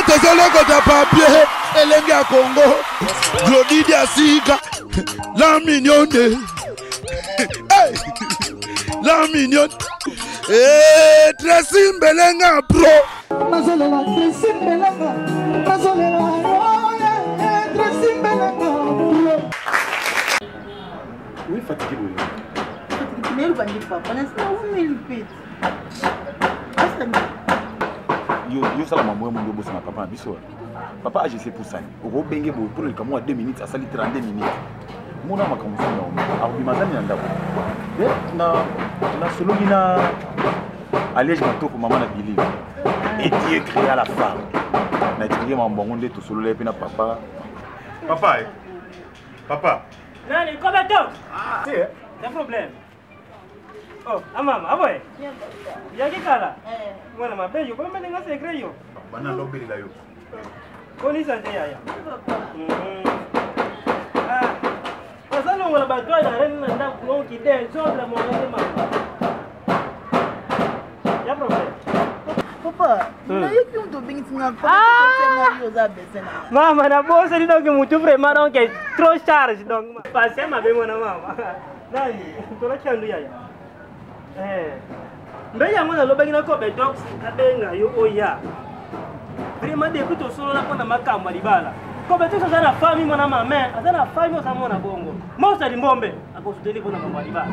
Tezeleko de papier, Elenga Congo, Glody Asika, la mignonne, la mignonne, Tracy Belenga Pro. Mazolela, Tracy Belenga, Mazolela, Tracy Belenga Pro. Oui, fatigué, oui. Mais il va dire papa, n'est-ce pas? Vous me le faites. Yo sala maman mon boss na papa biso. Papa a gissé pour ça. Au benge bo pour le camo à 2 minutes à sali 32 minutes. Mon ama comme ça na. Au bimazani ndako. Na solo bina allez je m'entends pour maman na bili. Et Dieu créa la femme. Na dieu mon bon de tout solo le pena papa. Papa. Papa. Nani comment toi? Ah, c'est un problème. Oh, maman, ah ouais. Ya que cara. Bueno, más bello, ¿cómo me tengas secreto yo? Bana lo beli la yo. Con esa ya ya. Pasando con la batalla de arena anda con que de sobre mo de mama. Ya problema. Papa, não é que eu bem tinha coisa Mama, na bolsa ele não que muito vraiment donc é trop charge donc. Passei ma bem mona mama. Nani, tô lá chando ya ya. Mbenya mwana loba ngina ko bedox abenga yo oya. Vraiment de kuto solo na kona makamba libala. Ko bedox azana famille mwana mama, azana famille osa mwana bongo. Mosa limbombe akosudeli kona mama libala.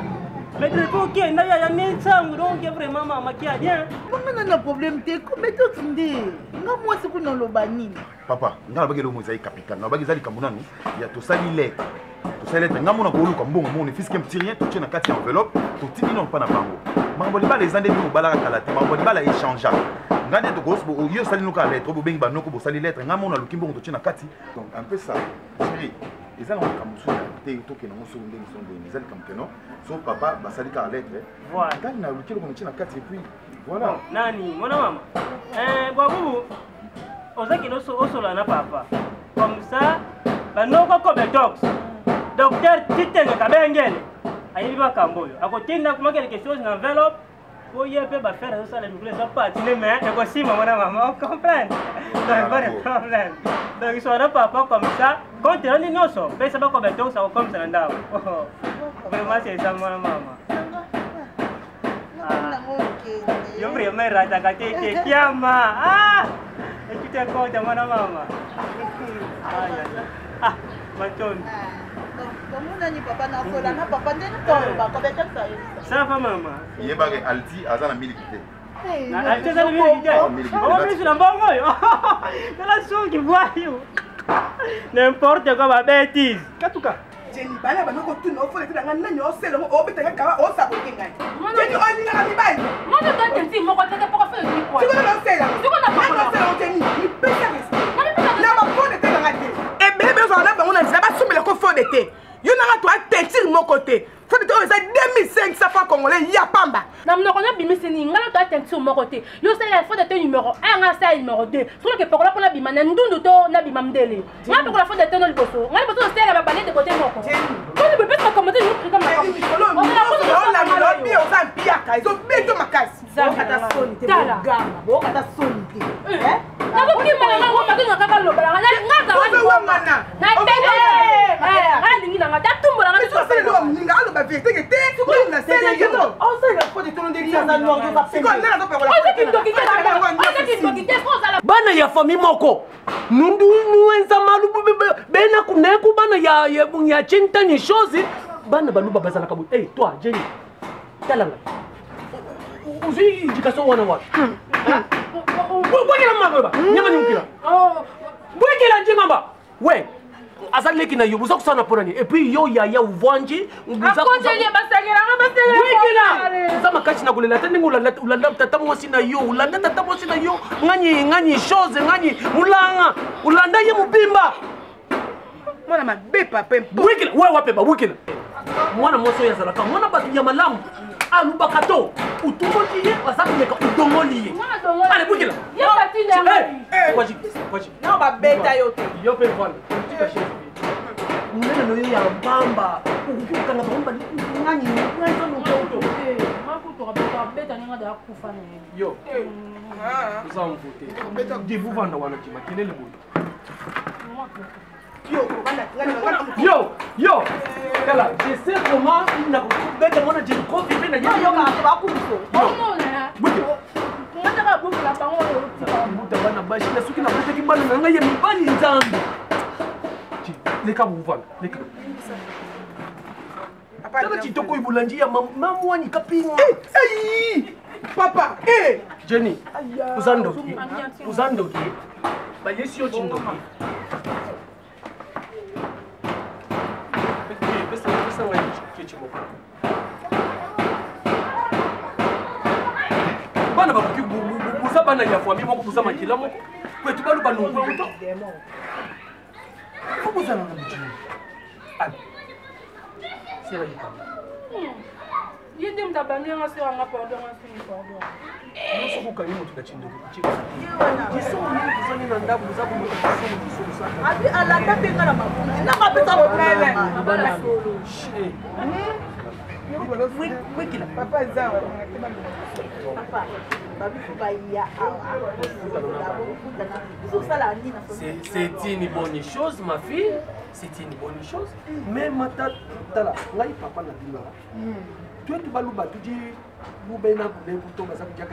Mais de ko ke na ya ni sangu donc vraiment mama kia bien. Mama na problème te ko bedox ndi. Nga mwasi kuna loba nini? Papa, ngala bagelo mo zai capital. Na bagizali kambunanu ya to sali lettre. To sali lettre ngamo na koluka mbongo mo ne fiske petit rien to tient na carte enveloppe, to tini non pas na bango. Mangoli bala ezande bi mobala kalate, mangoli bala échangeable. Ngande to gosbo yo sali no ka lettre, bo bengi banoko bo sali lettre, ngamo na luki mbongo to tient na carte. Donc un peu ça. Chérie, ezali na kamusu te to ke na musu ndenge sonde, ezali kamkeno. So papa ba sali ka lettre. Voilà. Ngani na luki ko tient na carte et puis voilà. Nani, mwana mama. Babu. Ozaki no so osola na papa. Comme ça, banoko ko bedox. Docteur Titenga Kabengele. Ayebi ba kamboyo. Akotinda kuma quelque chose dans enveloppe. Pour y peut ba faire ça les moules ça pas tiner mais et aussi maman maman comprendre. Donc pas de problème. Donc ils sont là papa comme ça. Quand tu rentres non so, mais ça va comme bedox ça comme ça ndao. Vraiment c'est ça maman. Yo vraiment rata kate kiama. Ah! Et tu te comptes maman. Ah, Maton. Comment ni papa na sola na papa ndeni to ba ko bedox ça. Ça va maman. Yebage alti azana miliki. Alti azana miliki. On va sur la bongo yo. C'est la son qui voit yo. N'importe quoi ma bêtise. Katuka. Jenny bana banoko tuna ofole tena ngana nyo selo o betanga kawa o sabote ngai. Jenny o ni ngana bibai. Moi je dois te dire mon côté pour faire du quoi. Tu veux le sela. Tu connais pas le sela Jenny. Ni pesa res. Na ba fo de te ngati. E bebe zo na bango na zaba sombela ko fo de te. Yo na to a tentir mon côté. Faut de te ça 2500 fois congolais ya pamba. Na mno kona bimiseni ngala to a tentir mon côté. Yo c'est la faute de te numéro 1 nga ça numéro 2. Sur que pour la pona bimana ndundu to na bimamdele. Nga pour la faute de te no liboso. Nga liboso c'est la balade de côté moko. Quand tu peux pas commenter nous comme ça. On la milo bi o za biaka izo beto makasi. Kata soni te bogama. Bo kata soni te. Na ko ki mala ngo makinga kaka lo bala. Nga za wana. Na tebe. Nga ndingi na ngata tumbola nga so c'est le ninga alo ba vérité que te tu na c'est yo. On sait la faute de ton ndeli ya no ngi ba pembe. Ko na to pe wala. Bana ya famille moko nundu nuenza malubu bena kuneku bana ya chinta ni shozi bana baluba bazala kabu. Hey toi Jenny talanga uzi jikaso wana wa bwekela mamba nyama nyukila bwekela jimamba we azaleki na yubuza kusana porani et puis yo ya uvanji nguza akonjelie basengera bwekela zama kachi na kulela tende ulanda tatamu sina yo ulanda tatamu sina yo ngani shoze ngani mulanga ulanda ye mubimba mwana mabe papa bwekela we wapeba bwekela mwana moso ya zalaka mwana batu ya malamu alubakato utumoliye basakumeka udongoliye ale bwekela ye patina kwaji na ba beta yote yo pe vale nene no ya bamba ukikana bamba ngani ngani no to makuto kabeka beta ninga da kufa ni. Yo. Usa mvote. Beta divu vanda wana kima kelele boy. Yo. Kala, je sais comment na beta mona je kofi bena je. Yo ka ba kuso. Oh na. Ngata ka buku la bango yo. Muta bana bashi na suki na beta kibana na ngaye mibali nzambi. Leka buvana, leka. Tala chitoko ibulanjia mamu wani kapinga. Papa, Jenny, uzando ki. Ba yesi yo chindo ki. Pesa wa kichimo. Bana ba buza bana ya famille moko buza makila moko. Kwetu balu banungwe muto. Ko buza na mjini. Sira yikama. Yindi mtabania ngasi wanga pardon ngasi pardon. Nusu kukanyi mutu kachindo kuchika. Jisomo nini kuzani na ndabu zabu mutu kusomo sana. Abi ala tatenga na mabundi. Na mapesa mopele. Abana solo. Wekila. Papa zawa. Papa. Babi kubaya awa. C'est une bonne chose, ma fille. C'est une bonne chose. Mais maintenant, ngai papa na bino. Tu es baluba tu dis bubena kule kuto basa kujia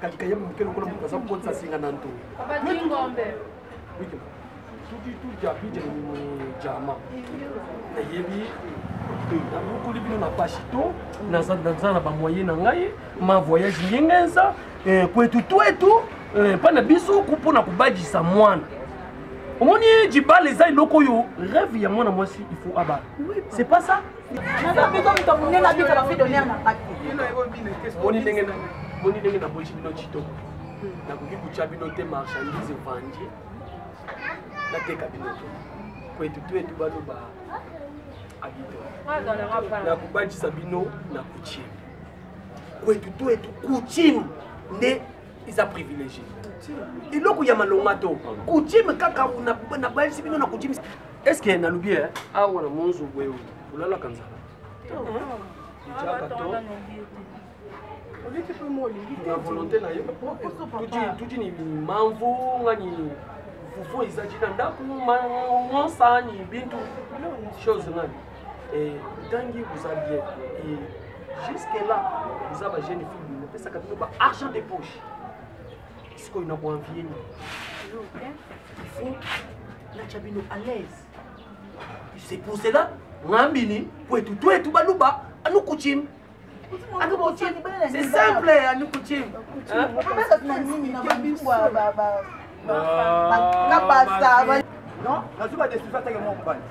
katika yemu mkelo kola mkaza kuonza singa nanto. Papa ngombe. Wikila. Tu dis tu jabi ni jama. Na yebi na mukuli bino na pashito na zanza na ba moyen na ngai ma voyage nyengenza kwetu twetu pana biso kupona kubajisa mwana. Omoni jibale za iloko yo rêve ya mwana mwasi il faut abattre. C'est pas ça? Naza bito mto munena bika ba fi donner na paki. Moni ndenge na bochi bino chitoko. Na kuki kucha bino te marchandise vanje. Na teka bino to. Kwetu twetu bano ba abito. Na kubajisa bino na kuchim. Kwetu twetu kuchim nde isa privilégié. Iloko ya malonga to kuchime kaka na baisi bino na kuchime. Est-ce que na lubie awa na monzo wewe ulala kanza Jaka to oliki pe moli na volonté na yo tuji ni mamvu ngani fufu izaji na ndaku monsa ni bintu chose ngani tangi vous a bien et jusque là vous avez jeune fille ne peut ça que ba argent de poche. Ce qu'on a envie, il faut la chabino à l'aise. C'est pour cela, Ngambini, pour tout baluba, à nous coutumes. C'est simple, à nous coutumes. Non, la soupe a des sous attaques à mon compagnon.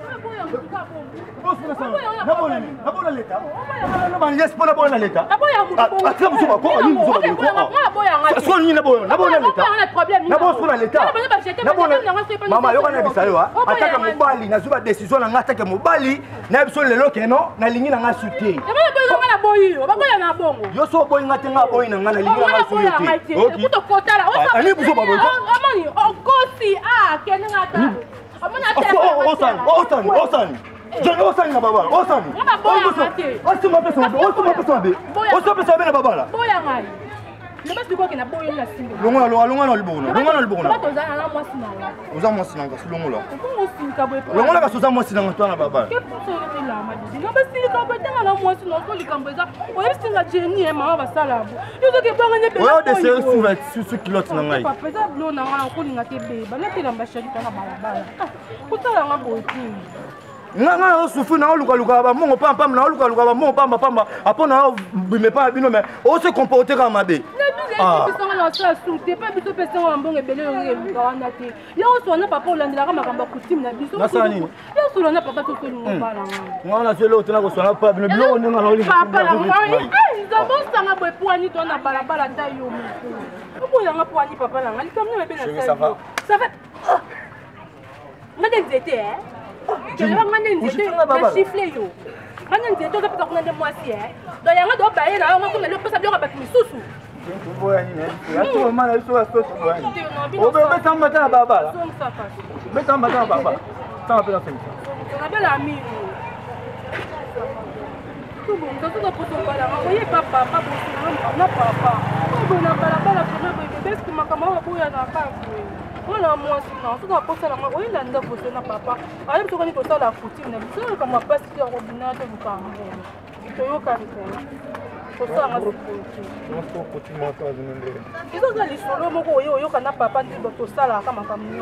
Osan. Osan na baba. Osan. Osan baba. Neba siko ke na boyo na simbe. Longa na libona. Bato za na mwasi na nga. Uza mwasi nanga sulongola. Ko sinka boy. Longa ka suza mwasi nanga twana baba. Ke puso ni la madi. Na ba sinka boy tanga na mwasi na ko likambo za. Oye singa jeni e mama basala bo. Yo ke bonga ne pe. Oyo de se su kilote na ngai. Papa za blo na nga ko linga te beba. Na te lamba shaki tanga balabala. Kutala nga boy ti. Nga osufu na oluka ba mongo pamba na oluka ba mongo pamba apona bime pa bino mais o se comporter comme mabe. Ah. Na sa soute pas biso pesa wa mbongo ebele yo wana te. Yo so na papa olandela ka makamba kutim na biso. Yo so na papa to ko ngobala nga. Nga na selo tena ko sona pa bino bilo nga na oli. Papa la ngoi. Za bonsa nga boy poani to na balabala ta yo mo. Ko ya nga poani papa la nga. Likamna mebe na sa. Ça va. Ngade nzete Je vais me chiffler yo. Maintenant tu es tout pour qu'on ait moi si donc yanga do bailler là on comme le peut savoir avec mes sous. Voilà, moi, sinon, tout à fait, la oui, là, nous avons posé na papa. Allez, tu connais tout ça, la coutume, mais ça, comme ma passe qui est au robinet, de vous parler. Tu es au caractère. Tout ça, on a beaucoup. On continue à faire des ils ont des solos, mon courrier, au Kana papa, dit tout ça, là, comme ma famille.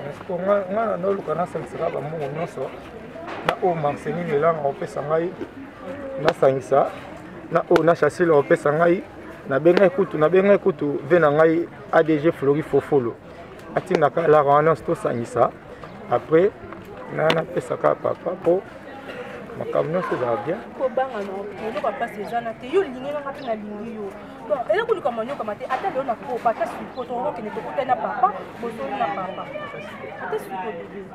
Est-ce qu'on a le canal, ça sera dans mon nom, na o Marceline Melang, on peut s'engager, na Sangisa, na o na Chassel, on peut s'engager. Na benga kutu vena ngai ADG Flori Fofolo atina ka la renonce to sangisa après na pesa ka papa po makamno se va bien ko banga no yo papa sezana te yo lingi na ngati na lingi yo bon ele ko lika manyo kamate ata le na ko pata su ko to ko ne to ko na papa bo so na papa ata su ko bébé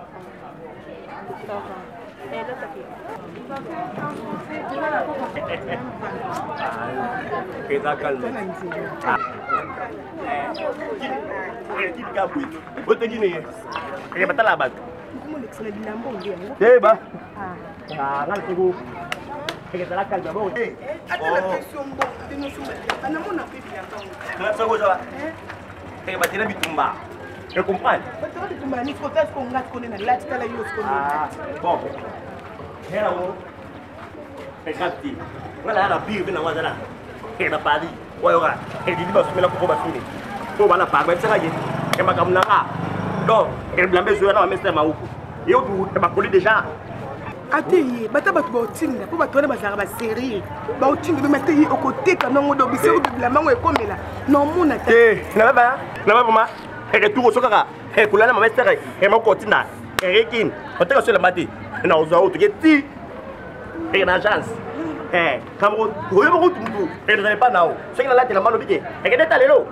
ça va et là ça qui Pesa calme. Qui gabu? Bote Guinée. Et bata la batte. Eh bah. Ah, ngal tego. Et ça la calme d'abord. Eh. Attends la pression bon, de nous soumettre. Ana mona pipi attends. La seconde ça. Et bata la bitumba. Je comprends. Bata bitumba ni faut faire ce qu'on a connaît na là tu la yo ce qu'on Ah, bon. Hello. Et capti. Voilà la bière vient dans là. Et na Paris. Ouais ouais. Et dit ba sumela ko ba sumé. Ko bana pa ba tsaka ye. Et ma kamna ka. Donc, et blambe zo na mester ma uku. Yo tu ba koli déjà. Ateye, bata batu ba otinga, po batu na bazara ba série. Ba otinga me mateye au côté quand on do biso ko la mango e komela. Non mona ta. Eh, na ba ma. Et retour au sokaka. Et kula na mester et ma ko tina. Et rekin. On te sur la mati. Na ozo tu ti. Et na chance. Eh, Cameroun, vous avez beaucoup et vous n'avez pas nào. C'est que la tête la main piquée. Et que t'as l'élo.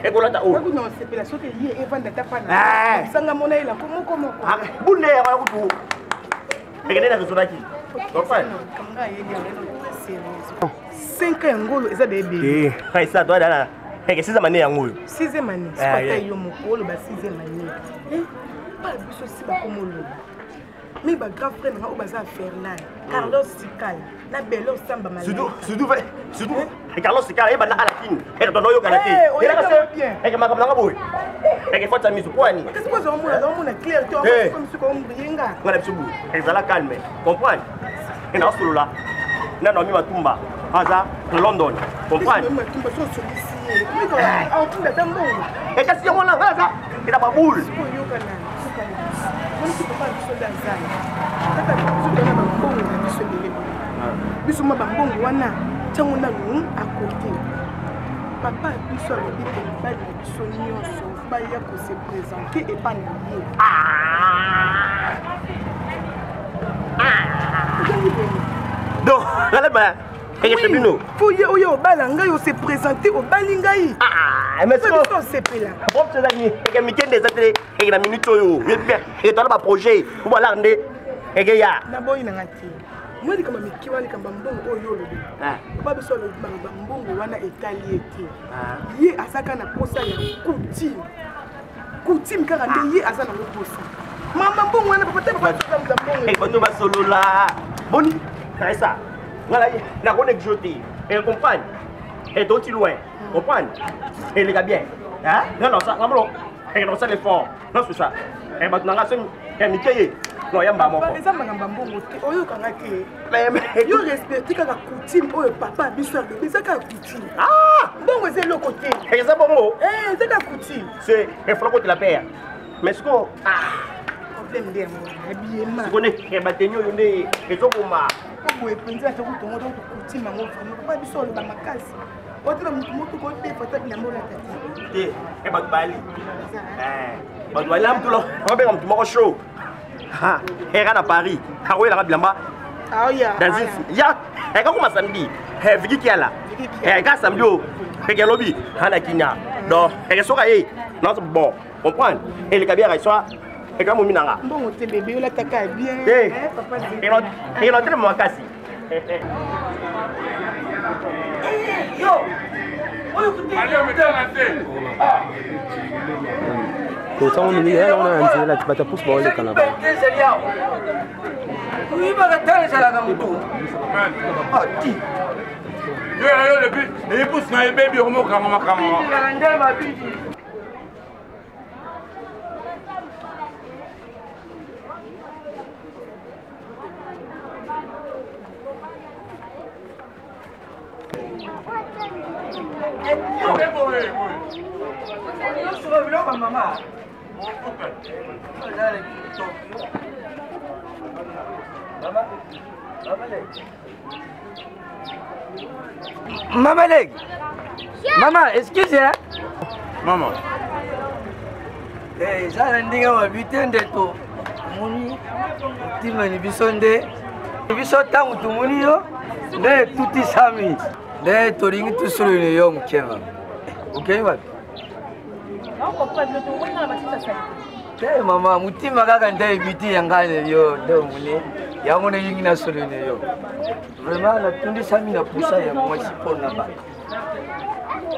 Et qu'on a ta eau. Non, c'est la sauté hier et vendre ta panne. Ah, sanga monnaie là, comment. Ah, boule à vous. Et que t'as la sauté qui. Comprends? 5 ans ngolo eza bébé. Eh, ça doit là. Et que 6 années ngolo. 6e année. C'est pas yo mokolo ba 6e année. Eh, pas biso si ba komolo. Mais ba grand frère na o baza faire là. Carlos Sikal, la belle samba malade. Surtout. Et Carlos Sikal, il va na la king. Et ton noyo galati. Il a bien. Et que ma kamna boy. Et que faut ta mise au point. Qu'est-ce que vous avez clair, tu as comme ce qu'on bringa. Voilà subu. Et ça la calme. Comprends? Et na solo là. Na no mi matumba. Haza London. Comprends? Même matumba so sollicité. Mais quand on tombe dans bon. Et qu'est-ce que on a là? Il a pas boule. On ne peut pas biso danzana. Tata biso dona ba mbongo na biso lele. Biso ma ba mbongo wana tango na lu à côté. Papa biso a lobi te ba biso nyonso ba ya ko se présenter et pas nier. Donc, allez ben. Et que bino. Faut y oyo balanga yo se présenter au balingai. Mais c'est ça c'est pela. Bon c'est là et que weekend des ateliers et la minute yo. Et toi là projet. Pour voilà ndé. Et que ya. Na boy na ngati. Moi di kama mikiwa ni kamba mbongo oyo lobi. Ba biso lo ba mbongo wana etali ete. Ye asaka na posa ya coutume. Coutume kaka nde ye asa na posa. Mama mbongo wana papa te papa mbongo. Et bato ba solo là. Boni. C'est ça. Voilà, la connecte jeté. Elle comprend. Et donc tu loin. Comprends? Et les gars bien. Hein? Non, ça, et non, ça les fort. Non, c'est ça. Et maintenant, là, c'est Mickey. Non, il y a un bon. Ça m'a mbongo te. Oyo kanga ke. Mais yo respecte kaka coutume oyo papa biso bébé ça kaka coutume. Ah! Mbongo c'est le côté. Et ça bon. Eh, c'est kaka coutume. C'est il faut que tu la perds. Mais ce qu'on problème de moi. Habillement. Tu connais et batenyo yonde et zo boma. Ko epenza te kutongo donc coutume ngo vraiment papa biso le ba makasi. Otra mutu ko te pata na mona tati. Te e ba bali. Ba bali am tout là. On va am tout moko show. Ha, era na Paris. Ha we la bilamba. Ah ya. Ya, e ka kuma samedi. He viki kiala. E ka samedi o. E ke lobby hana kinya. Donc, e ke soka ye. Non c'est bon. Comprendre? Et le kabia ra soit et comme minanga. Bon te bébé la taka bien. Papa. Et l'autre moi kasi. Yo. Allez, on met dans la tête. tosango mingi ya ona ya nzela batapousse baoleka na bango uyibakatangisalaka mutu ati yo depuis epusi na ebebi okomokanga makambo nde mabidi Mama leg. Mama, excuse hein? Maman. Eh, ça ndinga mabite ndeto. Muni. Timani bisonde. Biso tangu tumuni yo. Nde tuti sami. Nde toringi tusulune yo mkema. Okay wapi? Hey mama, mutima kaka nde biti yangane yo ndo muni. Yango ne yingi na solune yo. Vraiment la tundi sami na poussa ya moi si pona ba.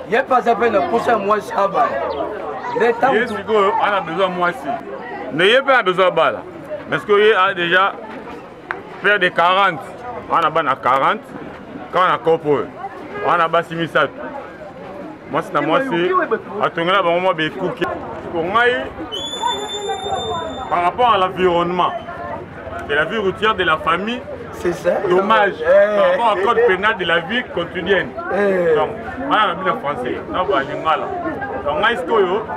Y'a pas à peine poussa moi ça ba. Les temps Yes, on a besoin de moi aussi. N'ayez pas besoin de balle. Parce qu'il a déjà fait des 40. On a ban à 40. Quand on a compris, on a bas 6 moi c'est moi aussi. Attendez là, on va bien cooker. Par rapport à l'environnement, de la vie routière de la famille. C'est ça. Dommage. Par rapport au code pénal de la vie quotidienne. Donc, on a mis le français. On va aller là. Donc, on a dit que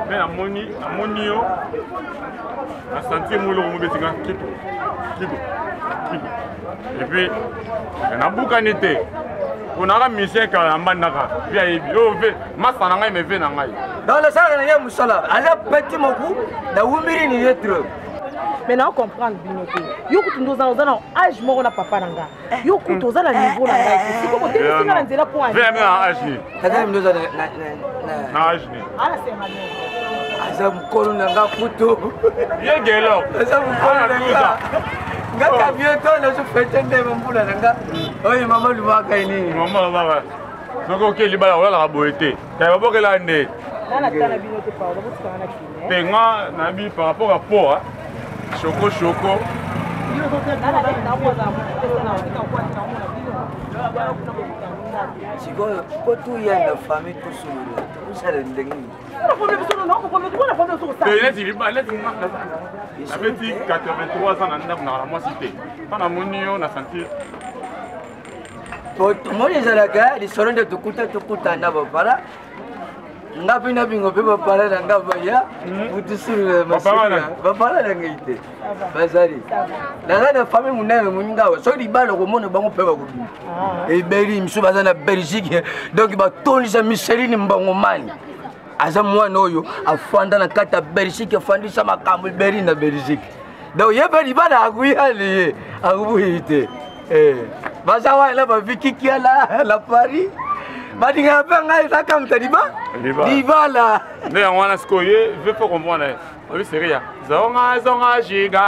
mais la moni, la santé, on et puis, on a beaucoup d'années. On a un mission qui a un mandaga. Bien, il m'a me fait dans le salon, il y a un musala. Elle a petit mon coup. La oumiri ni être. Maintenant, on comprend bien. Yo kutundo za ozana âge moko na papa nanga. Yo kutundo za na niveau na ngai. Siko ko tini na nzela po anje. Viens à âge ni. Kada mloza na âge ni. Ala sema no. Aza mkolo nanga kuto. Ye gelo. Aza mkolo nanga. Ngaka bientôt na so fete ndema mbula nanga. Oyi mama lubaka ini. Mama lubaka. Soko ke libala wala la boete. Ka ba bokela nde. Nana tana bino te pa, on va na kine. Penga na bi par rapport à poa. Choco choco. Siko ko tu ya na famille tout sulu. Usale ndengi. Na famille biso na ko ko na famille so sa. Laisse il ba laisse moi. Avec 83 ans na ndako na moi cité. Pana monio na sentir. Moni zalaga li soronde tukuta na bapara. Ngapi na bingo pe bapara na ngaba ya. Utusuru masika. Bapara na ngite. Bazari. Na famille munene muninga wa. So di balo ko mona bango pe ba ko. E beri msu bazana Belgique. Donc ba tonisa Micheline mbango mani. Aza mwana oyo afanda na kata Belgique afandisa makambo beri na Belgique. Donc yebeli bana akuyali akubuhite. Bazawa la baviki la Paris. Badinga penga saka mtadiba. Dibala. Mais on a scoyé, je veux comprendre. Oui, c'est rien. Zonga giga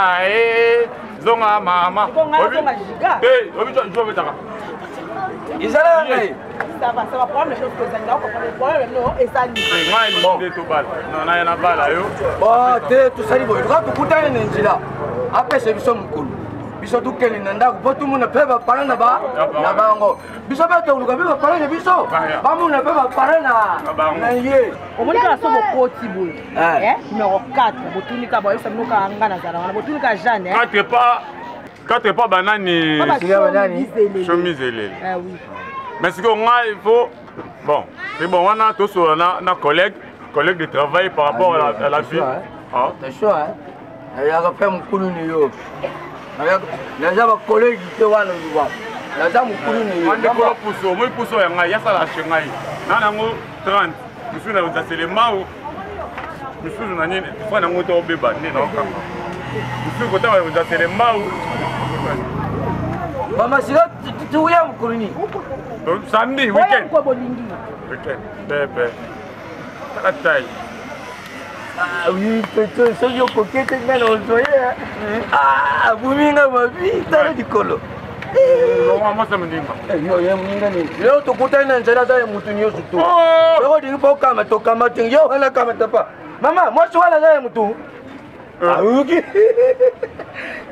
zonga mama. Zonga giga. Eh, je vais mettre. Isala ngai. Ça va prendre les choses que ça n'a pas problème non et ça ni. Moi il bon de tout bal. Non na yana bala yo. Ba te tu sali boy. Ka tukutana na njila. Ape se biso mkulu. Biso tukeli na ndako po tu muna peba para na bango. Biso ba to luka peba para na biso. Ba muna peba para na ye. Omonika so bokoti boy. Numéro 4 botunika boy ça mnoka anga na zala. Botunika Jeanne. 4 pas banani. Chemise elele. Ah oui. Mais ce qu'on a, il faut. Bon, c'est bon, on a tous nos collègues de travail par rapport à la vie. C'est chaud, hein? Il y a fait mon coup de yo. Il y a des collègues qui sont là. Il y a des collègues qui sont là. On est pour ça, il y a ça la chaîne. Nous 30. Nous sommes dans le Mao. Nous sommes dans le moto bébé. Nous sommes dans le Mao. Maman, c'est là, tu es où, Kolini? Samedi, week-end. Week-end, bébé. La taille. Ah oui, peut-être, c'est yo coquette, mais on voyait. Ah, vous m'avez vu, t'as dit colo. Moi, ça me dit pas. Yo, yo, yo, tu coûtes un enjeu, ça y est, moutonnier surtout. Yo, dis pas, comme tu comme tu yo, on a comme tu pas. Maman, moi je vois la gueule tout. Ah ok.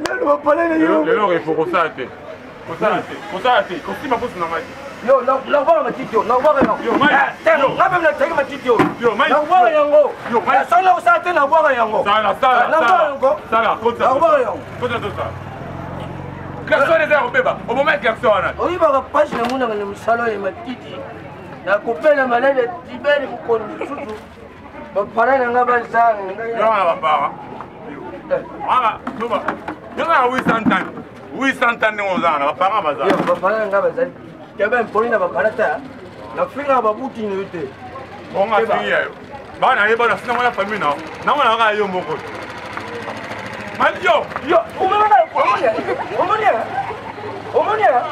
Là le papa là yo. Le il faut que ça aille. Faut ça aille. Comme si ma pousse na mai. Yo, na voir ma titio, na voir yango. Yo, mai. Na même na tege ma titio. Yo, mai. Na voir yango. Yo, mai. Ça là ça te na voir yango. Ça. Na voir yango. Ça là, comme ça. Na voir yango. Comme ça. Klaxon les airs au bébé. Au moment klaxon là. Oui, bah pas je na mona na salon ya matiti. Na kopela malade tibeli ko susu. Ba pala na ngaba sang. Yo na ba. Ah, tu vois. Yo na 800 ans. 800 ans on zana, ba para baza. Yo, ba pala ngaba za. Kaba mponi ba pala ta. Na finga ba buti no te. On a fini. Ba na yeba na sina mwana famille na. Na mwana ka yo moko. Madio, yo, Omonia.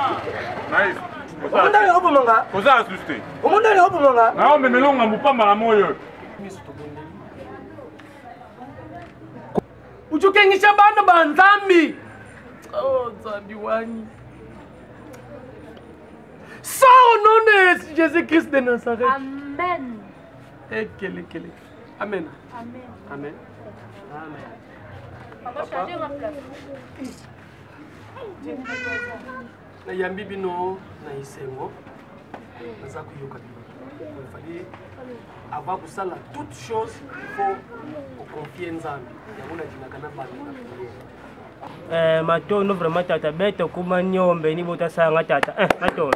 Nice. Omonia le hobo manga. Koza asuste. Omonia le hobo manga. Na me melonga mupamba na moyo. Uchukengisha bana banzambi. Oh, Zambi wani. Sans au nom de Jésus-Christ de Nazareth. Amen. Kele. Amen. Amen. Amen. Papa, changer ma place. Na yambi bino na isengo. Naza kuyoka bino. Il fallait avoir pour ça toute chose, il faut confier Nzambi. Yamuna jinakana bana. Matono vraiment tata bête kuma nyombe ni bota sanga tata. Matono.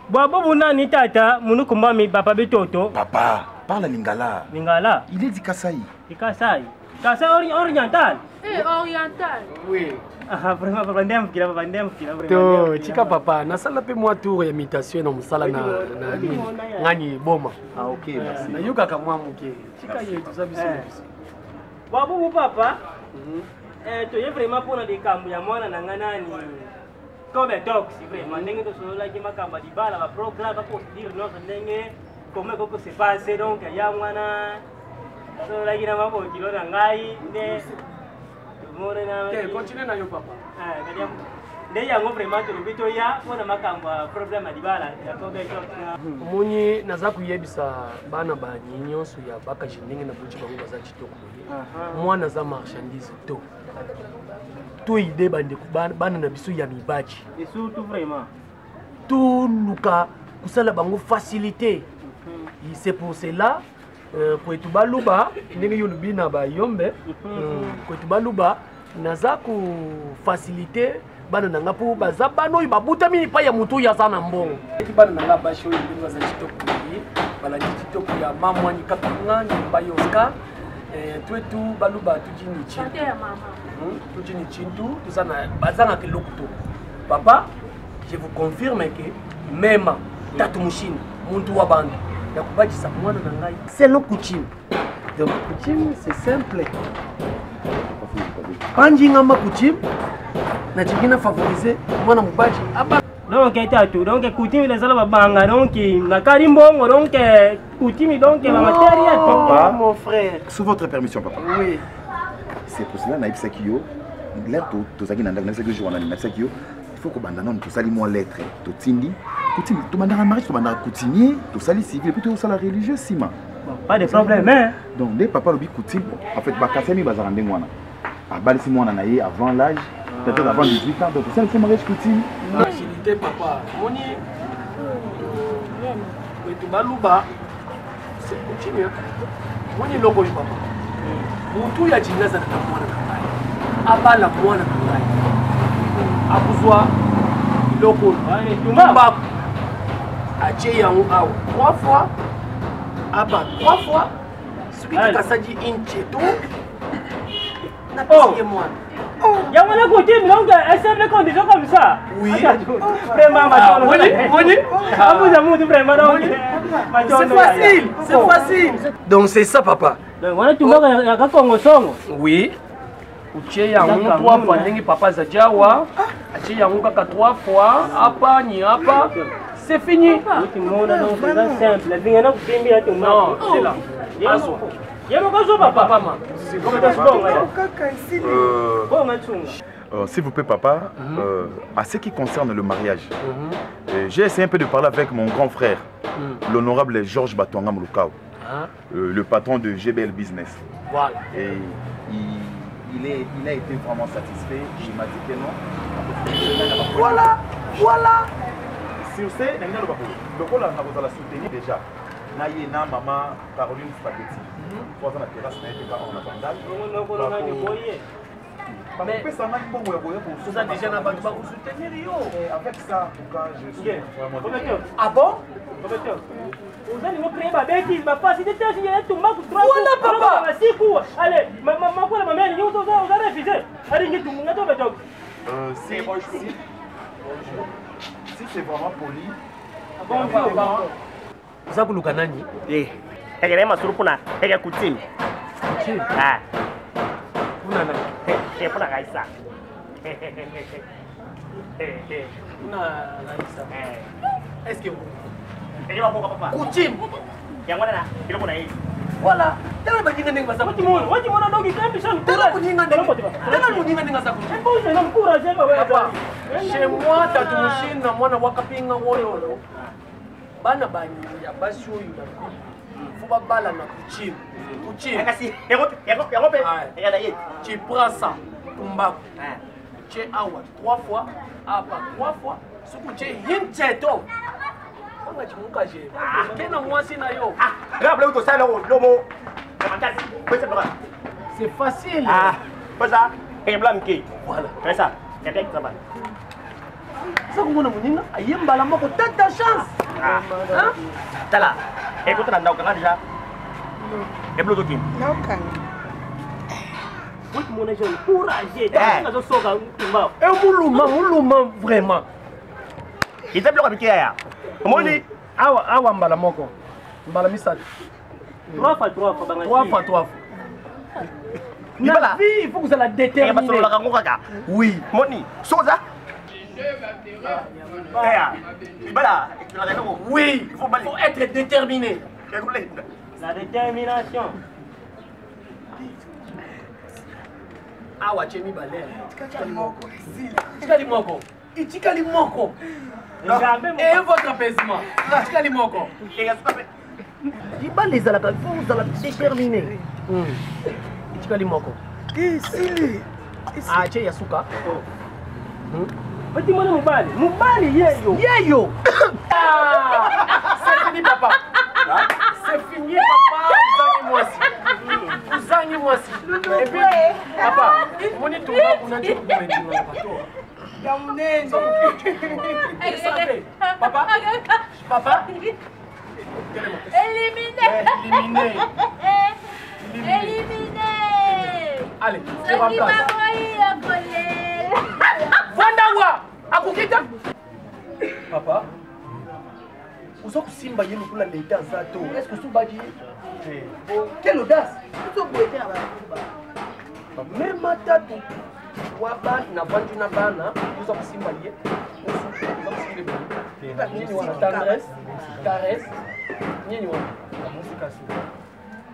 Babo bunani tata munu kumami papa bitoto. Papa, parle lingala. Lingala. Il est dit Kasai. Kasai. Kasai oriental. Oriental. Oui. Ah vraiment papa ndem kila vraiment. To chika papa nasala pe moi tour ya imitation na musala na ngani boma. Ah OK, merci. Na yuka kamwa muke. Chika yetu sabiso. Babo papa. To ye vraiment pour na de kambu ya mwana na nganani. Comme docs vraiment ndenge to solo la kima kamba di bala ba programme ba ko dire notre ndenge comment que se passe donc ya mwana solo la kina mambo kilo na ngai ne mone na continue na yo papa. Kadiam nde yango vraiment to bito ya mona makamba problème di bala ya ko be docs. Moni naza kuyebisa bana ba nyonso ya baka jindenge na buji bango baza chitoko. Mwana za marchandise to. Tout idée bande bana na biso ya mibaji. Et surtout vraiment tout luka kusala bango facilité. C'est pour cela ko etubaluba ndenge yo lubina ba yombe ko etubaluba naza ku facilité bana nanga po baza bano babuta mini pa ya mutu ya sana mbongo. Bana nanga ba show ndenge baza chitoko yi bala chitoko ya mama ni kapanga ni ba yoska twetu baluba tujini chintu. Santé ya mama. Tujini chintu tuzana bazanga kilokuto. Papa, je vous confirme que même tatu mushini muntu wa bandu yakubajisa mwana na ngai. C'est le coutume. Donc coutume c'est simple. Panjinga ma coutume na jingina favoriser mwana mubaji aba. Donc tatu donc coutume les ala babanga donc na karimbongo donc coutume donc la matériel Papa, mon frère. Sous votre permission papa. Oui. C'est pour cela naïf sakio. L'air to zaki nanda na sakio journal na sakio. Il faut que bandana to sali mo lettre to tindi. Coutume to mandara mariage to mandara coutumier to sali civil plutôt sala religieux sima. Pas de problème hein. Donc dès papa lobi coutume en fait ba kasemi bazarande mwana. A balisi mwana na ye avant l'âge. Peut-être avant 18 ans, donc ça c'est mariage coutume. Facilité papa. Moni tu baluba c'est coutume. Moni logo papa. Mutu ya jinaza na mwana na ngai. Abala mwana na ngai. Akuzwa logo. Tumba. Ache yangu au 3 fois. Aba 3 fois. Celui qui a saji inche tout. Na pisier mwana. Il y a une coutume, donc elle simple condition comme ça. Oui. Vraiment, c'est facile, c'est facile. Donc c'est ça, papa. Oui. Uche yangu 3 fois ndenge papa zajawa. Ache yangu kaka 3 fois. Apa ni apa. C'est fini. Non, c'est là. S'il vous plaît papa, à ce qui concerne le mariage, j'ai essayé un peu de parler avec mon grand frère, l'honorable Georges Batonga Moulukao. le patron de GBL Business. Voilà. Et il a été vraiment satisfait. Il m'a dit que non. Voilà, voilà. Sur ce, donc on a soutenu déjà. Naye na maman Caroline Spaghetti. Trois ans à la terrasse, on a été on a vandal. Mais ça m'a dit vous avez déjà n'avez pas vous soutenir avec ça en tout cas je suis vraiment. Ah bon? Vous allez me créer ma bêtise, ma face, c'était un signe tout marque 3 voilà papa. Allez, maman quoi la maman, vous avez refusé. Allez, tout le monde si c'est vraiment poli. Bon, Zakuluka nani? Egere masuru puna, ege kutim. Ah. Puna nani? Puna Raisa. Puna Raisa. Est-ce que vous? Ege wa papa. Kutim. Yang mana na? Kilo puna hii. Voilà. Tell me bagina ndinga za kutim. Wati mwana dogi kambi sana. Tell me bagina ndinga za kutim. Mbozi na mkura jenga wewe. Papa. Chez moi tatu mushina mwana wakapinga woyolo. Bana bani ya basi oyo na fuba bala na kuchim. Kuchim. Kasi yego pe. Regarde yé. Tu prends ça. Tumbaku. Tu awa 3 fois, apa 3 fois. Suku tu hincheto. Kama chimuka je. Kena mwasi na yo. Grave le ça lomo. C'est facile. Ah. Pas ça. Et blanc qui. Voilà. Fais ça. Qu'est-ce que ça va? Ça kumona muninga ayemba la moko tata chance. Ah. Hein? Tala. Écoute là ndao kanga déjà. Et bleu qui. Non kan. Wati mwana jeune courage. Tanga zo soga mbao. Muluma vraiment. Il t'a bloqué ya. Moni Awa mbala moko. Mbala misatu. 3 fois 3 fois banga. 3 fois 3 fois. La vie, il faut que vous la déterminer. Oui. Moni, Soza. Oui, il faut être déterminé. La détermination. Awa chemi balé. Tikali moko. Itikali moko. Et votre apaisement. Itikali moko. Les ala vous allez déterminer. Itikali moko. Isili. Ah, che yasuka. Wati mwana mubali yeyo. Yeyo. C'est fini papa. C'est fini papa. Uzangi mwasi. Et puis papa, moni tumba kuna nje kumejinga pato. Ya mnene. Papa. Papa. Éliminé. Allez, tu remplaces. Vandawa, akukita. Papa. Vous avez simba yenu pour l'état zato. Est-ce que vous badi? Quelle audace. Même matatu. Waba na bandu na bana, vous avez simba yenu. Vous avez simba yenu. Tendresse, caresse. Nini wana.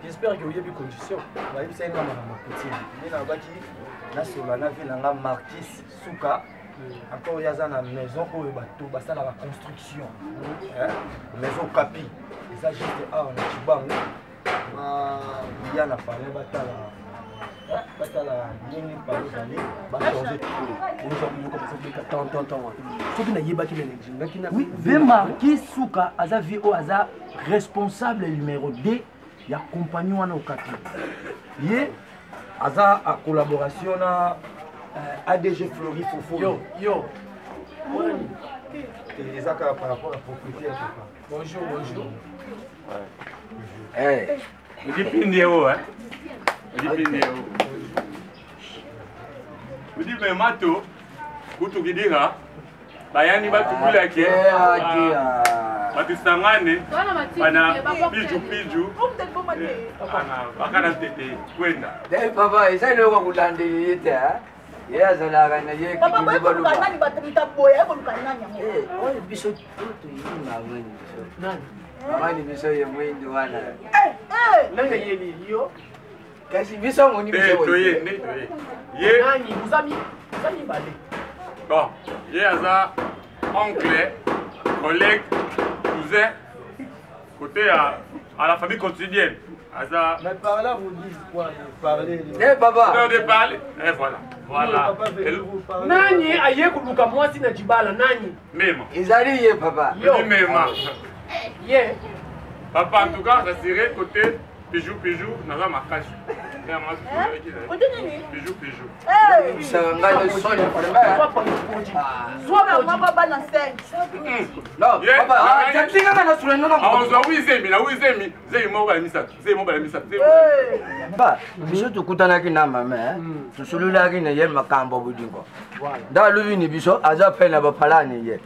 J'espère que vous avez des conditions. C'est un Marquis Souka. Encore il y a une maison où il y a la construction. Maison Capi. Et ça juste à on a Chibang. Il y a la parole oui, Marquis Souka, Aza VO, Aza responsable numéro 2, il y a compagnon au Capi. Yé, Aza a collaboration à ADG Flori Fofo. Yo. Et ça par rapport à la propriété. Bonjour. Hey. Vous dites Pindéo, hein? Vous dites Pindéo. Vous dites, mais Mato, vous tout qui dira, Bayani va tout bouler qui est. Batu sangane, bana piju. Bakana tete, kwenda. Dai papa, isa ndio kwa kulandili yete ha. Yes, la gana ye. Papa, boy ko lukana ni batumita boya ko lukana nyango. Oye biso tu yima mweni biso. Nani? Mani biso ye mweni wana. Nanga yeli yo. Kasi biso moni biso. Toye. Ye. Nani, vous avez balé. Bon, ye aza oncle, collègue, cousin, côté à à la famille quotidienne. Mais par là, vous dites quoi de parler Eh, papa. Non, de parler. Et voilà. Voilà. Nani aye kuluka mwasi na jibala nani? Même. Ezali ye papa. Yo même. Yeah. Papa, en tout cas, ça serait côté Pijou, dans ma cache. Pijou. Ça va le son. Soit pour moi, papa, dans 5. Non, papa, tu as dit que non. Papa, biso tukutanaki na mama, tusululaki na ye makambo budingo. Da lubi ni biso aza pe na bapalani ye.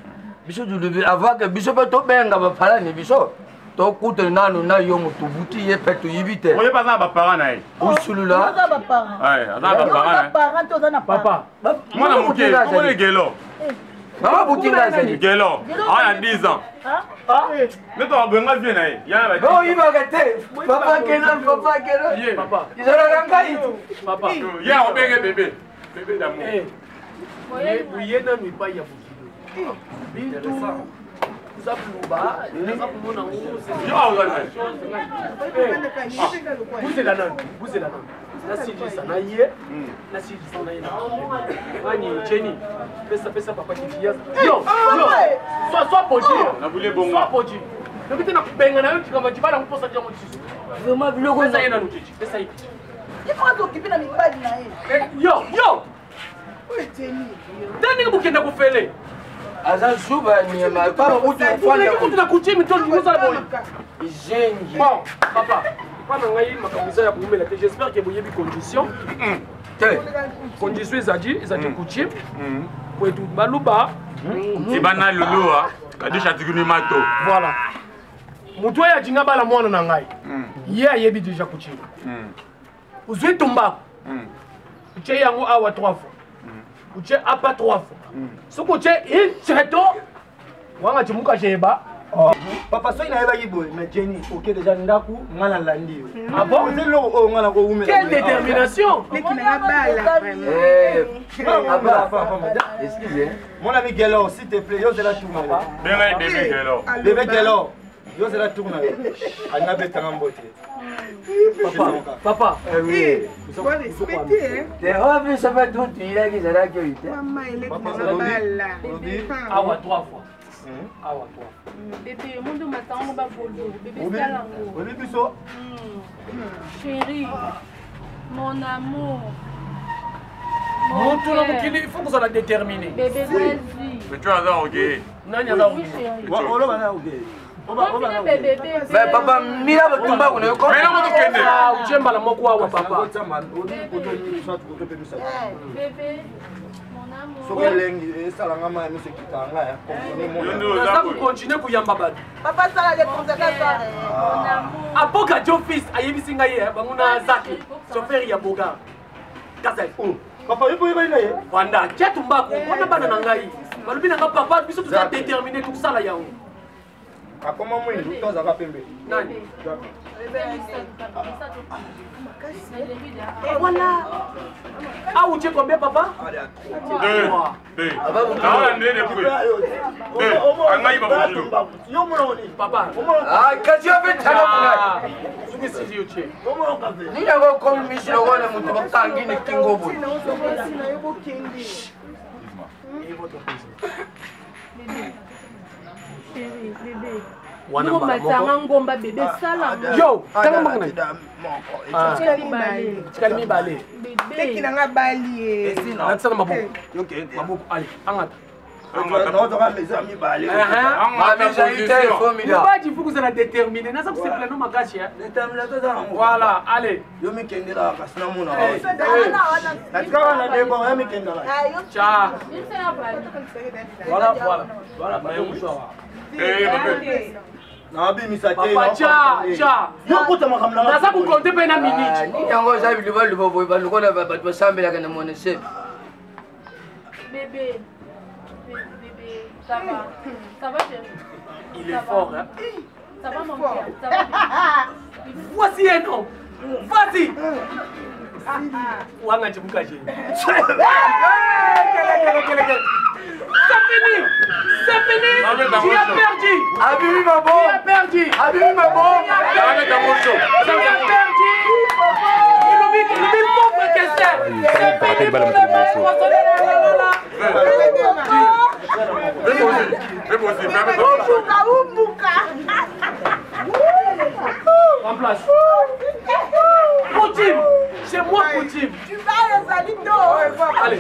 Biso lubi avant que biso pe to benga bapalani biso. To kuta nanu na yo mutu buti ye pe to yibite. Oye pas ça bapara na ye. Usulula. Aza bapara. Ouais, aza bapara. Bapara to za na Papa. Moi na muke, comment les gelo? Mama butinga zali. Gelo. On a 10 ans. Mais toi benga bien na ye. Ya ba. Non, il va arrêter. Papa Kenan. Papa. Ils ont la gangaï. Papa. Ya on benge bébé. Bébé d'amour. Vous na mi pa ya bukilo. Bintu. Zapuba, zapuba na nguo. Vous là. La sidi sana ye. La sidi sana ye. Ani Jenny. Pesa papa kitia. Yo. Sois podi. Na voulait bon. Sois podi. Le bitu na kubenga na yo kama jibala mposa jamu tsu. Vraiment biloko pesa ye na nutiji. Pesa ye. Il faut t'occuper na mibali na ye. Yo. Oui, Jenny. Dani bukenda kufele. Azan suba ni ma papa utu fanya kutuna kuchimi to ndiuza boy. Ijengi. Bon, papa. Pana ngai makamisa ya kuumela te. J'espère que vous avez conditions. Conditions ezadi kuchim. Kwetu baluba. Tibana loloa. Kadisha tikuni mato. Voilà. Mutu ya jinga bala mwana na ngai. Ye ayebi déjà kuchim. Uzwi tumba. Uche yango awa 3 fois. Uche apa 3 fois. Soko che incheto wanga chimuka sheba. Papa so ina yeba yibo mais Jenny OK déjà ndaku ngala landi. Ah bon? Ngala ko umela. Quelle détermination. Excusez. Mon ami Gelo, s'il te plaît, yo c'est la tourne. Bébé Gelo. Bébé Gelo. Yo c'est la tourne. Ana betanga mbote. Papa. Oui. Il faut respecter. T'es revenu ça va tout il a qui ça là que Maman, il est dans la Awa 3 fois. Awa 3. Bébé, mon Dieu, m'attend, ba bolo. Bébé, salango. Oli biso. Chérie, mon amour. Mon tour il faut que vous soyez déterminé. Bébé, vas-y. Mais tu as ça OK. Nani a Oui, chérie. Olo bana OK. Mais papa mira batumba kuna yuko. Mais non kende. Ujemba la moko wa papa. Bébé, mon amour. Soki elengi esalanga ma miso kitanga ya comprendre Naza ku continuer kuyamba batu. Papa sala de conséquences. Mon amour. Apoka Jofis ayebisi ngai ye banguna Zaki. Chauffeur ya Boga. Kasai. Papa yuko yeba ina ye. Wanda ketumbako wana bana na ngai. Balobi na papa biso tuza déterminer tout ça la yango. Akoma mwindu tozaka pembe. Nani? Et voilà. Ah, où tu es combien, papa? 2. Ah, papa. Ah, kasi ope tala kuna. Suki sisi uche. Ni na go commission wana mutu bakangi ni kingo boy. Chérie, bébé. Wana ngomba bébé sala. Yo, tanga mangana. Tikali bale. Bébé. Nanga bali. Natsana mabuku. Okay, mabuku ali. Angata. Baji faut que vous allez déterminer. Nasa que c'est plein de magachi. Voilà, allez. Yo mi kendela kasina muna. Ciao. Voilà. Nabi misate. Papa, ciao. Yo kuta makamla. Nasa ku compter pe na minute. Ni yango za biluba boy ba lokona ba ba sambela kana mona chef. Bébé. Bébé, ça va. Ça va, chérie. Il est fort, hein. Ça va, mon cœur. Ça va. Voici un homme. Vas-y. Wanga chimukaje. c'est fini. C'est fini. Tu as perdu. Abibi Mabo. Tu as perdu. Abibi Mabo. Tu as perdu. Il pauvre Kester. C'est fini pour le en place. Coutume. C'est moi Coutume. Tu vas les alito. Allez,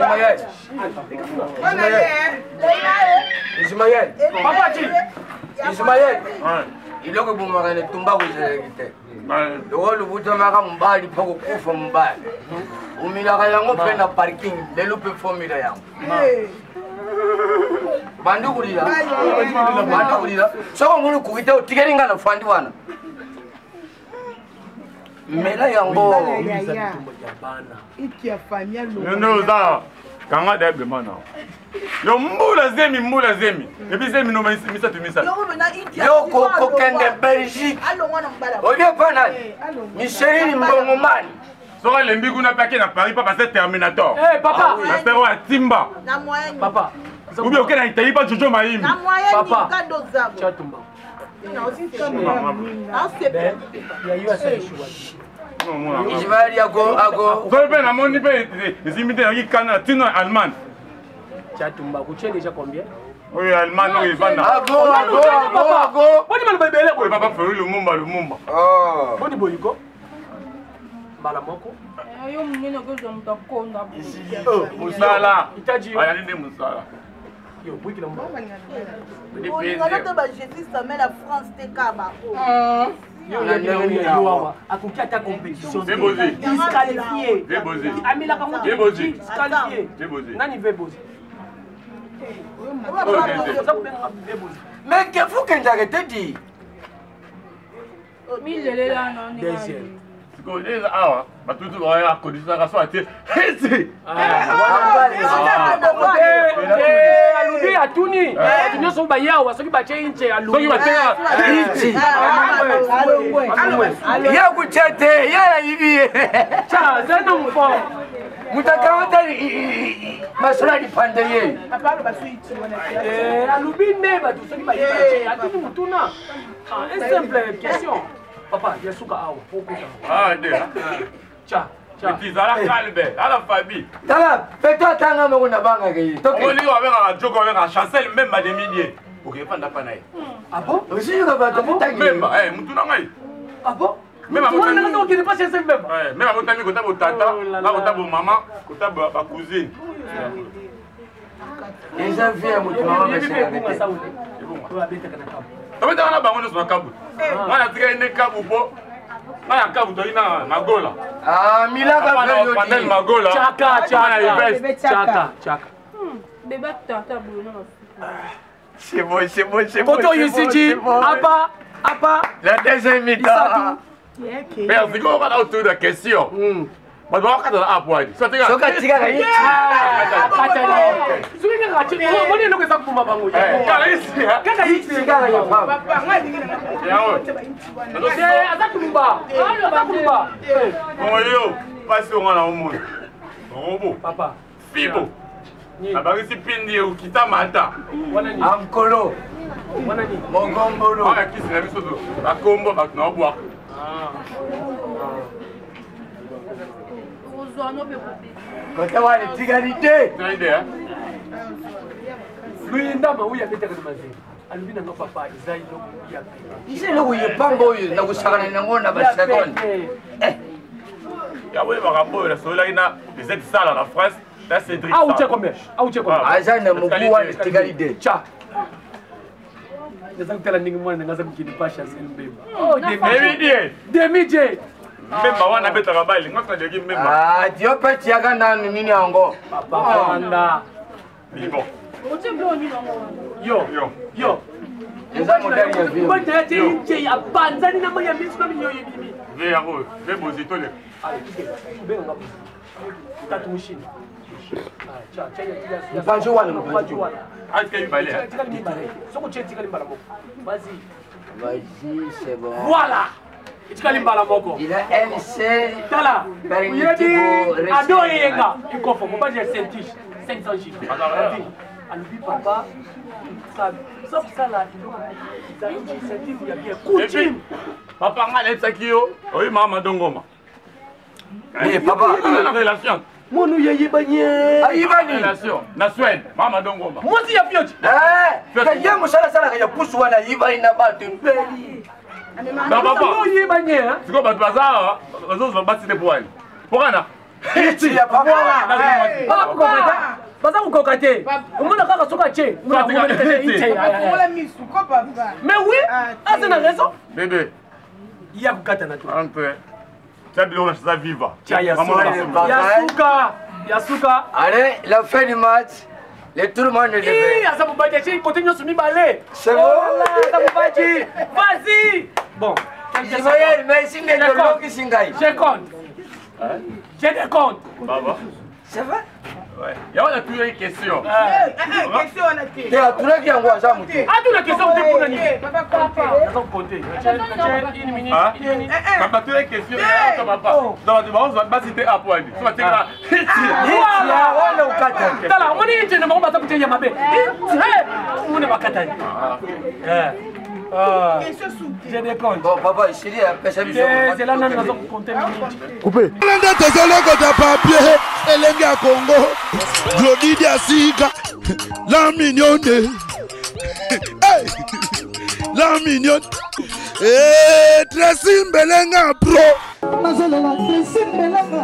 Ismaël. Papa dit. Ismaël. Il est que vous m'avez tombé au Zéléguité. Le rôle vous demeurez en bas, il faut que vous en bas. Vous m'avez fait un parking, les loups font mille ans. Bandu kulila. Bandu kulila. So ngulu kuita utigelinga na fandi wana. Mela yango. Iki ya famia lo. No da. Kanga da be mana. Yo mbula zemi. Et puis zemi no misa tu misa. Yo ko kende Belgique. Allo wana mbala. Oye pana. Michel Mbongomani. Sora lembi kuna pake na Paris pas passer Terminator. Eh papa. Na stero ya Timba. Na moyen. Papa. Ou bien auquel Italie pas Jojo Maïm. Na moyen Papa. ni kado zabo. Chatumba. Na aussi comme. Na c'est Il y a eu à cette chose. Ismaël ago. Vous avez un monde les imiter avec Canada, Tino Allemand. Chatumba, vous êtes déjà combien? Oui, Allemand, non, il va là. Ago. Boni mal bébé Oui, papa fait le Lumumba. Oh. Boni boyiko. Malamoko. Yo mwenye gozo mtakonda. Oh, Musala. Itaji. Aya nini Musala. Yo, bwiki na mba. on a de ba justice mais la France te kaba. Yo, akoki ata compétition. Vebozi. Disqualifié. Vebozi. Amila kamoto. Vebozi. Disqualifié. Vebozi. Nani Vebozi? Mais que vous que j'arrête dit. Milele la non. Deuxième. Connais ah, bah tout va à condition ça soit été. Hé! Alubi atuni. Tunyo so ba yawa so ki ba che inche alubi. So ki ba che inche. Ya kuchete, ya hivi. Cha, zeno mfo. Mutakamata masura di pandeye. Alubi ne ba tu so ki ba che atuni mutuna. Ah, une simple question. Papa, il y a souka awa. Ah, déjà. Tcha. Petit Zala Calbe, à la famille. Tala, fais-toi tanga mo na banga ke. On dit avec un joke avec un chancel même à des milliers. OK, pas d'apanaï. Ah bon? Aussi je va te tangi. Même mutuna ngai. Ah bon? Même à mon ami. Non, qui n'est pas chez même. Ouais, même à mon ami kota bo tata, là kota bo maman, kota ba cousine. Les enfants mo maman me c'est Comment tu as bango na kabu? Wana tika ine kabu po. Wana kabu to ina magola. Ah, milaka période. Pendant magola. Chaka. Bébé tata boulot. C'est bon. Poto Yusiji, Apa. La deuxième mi-temps. Merci, on va autour de la question. Mas vamos cada apo aí. Só tem a. Só que tiga aí. Suinga ngati. Moni no kwesa kupuma bangu. Cara isso. Kaka isso tiga aí. Papa, ngai ningi na. Azakumba. Azakumba. Moyo, pasi ngana omuntu. Robo. Papa. Fibo. Abagisi pindi ukita mata. Wana ni. Ankolo. Wana ni. Mongombolo. Ah, kisi na biso to. Bakombo bakna obwa. Kota wale tigarite. Tuna idea. Luinda ma uya beta kana mazi. Alubina ngo papa izai lo uya. Ise lo uyipanga uyu na kusakana na ngona ba second. Ya wewe bakambo la sola ina les sala la France. Là c'est Cédric. Ah, uche combien? Azana mugu wale tigarite. Cha. Neza kutela ningi mwana ngaza kukidipasha zimbemba. Oh, Demi-J. Memba wana beta kabali ngaka ndeki memba. Ah, dio peti yaga nanu nini yango. Papa anda. Bon. Oche blo ni nango. Yo. Eza modeli ya vio. Bota tinje ya banzani na maya misu na minyo yibi. Ve yango, ve bozitole. Benga ngapo. Tatu machine. Cha ya. Mpanjo wana. Aska ibale. Tika limbale. Soko tika limbala moko. Vas-y, c'est bon. Voilà. Tika limbala moko. Il a LC. Tala. Uyedi ado yenga. Ikofo, mbaje sentish. 500 chiffres. alobi papa ça là initiative ya bien coutume papa nga lebisaki yo oyi mama dongoma papa la relation monu yeyibanye ayibani relation na Suède mama dongoma mwasi ya fioti ye mosalasalaka ya pusu wana yibani na bato mpeli papa oyibanye siko bato baza bazozwa basite po wani pokana iti ya papa baza kokoka te omona kaka soki atie mais oui aza na raison bébé ya kokata na to entre tia biloko na chaza viva yasuka allez la fin du match tout le monde le fait aza mobati atie kote nyonso mibale c'est bon aza mobati vas-y bon Ismaël mais ici les deux qui singai je compte j'ai des comptes baba c'est vrai ouais ya wana tu une question question on a été te atunaki yango aza moto atuna question te mpona nini papa papa aza kokonte une minute papa tu une question ya papa donc bazo basite apo wani so batekala wana ukata tala omoni ite na bango baza kotia ya mabe omoni bakatani j'ai des comptes bon papa isili apesa biso c'est là nani naza kokonte minute Coupé. Lende tozolokota papier elenge ya Congo Glodidi Asika la mignonne hey! La mignonne Tracy Mbelenga pro Mazolela Tracy Mbelenga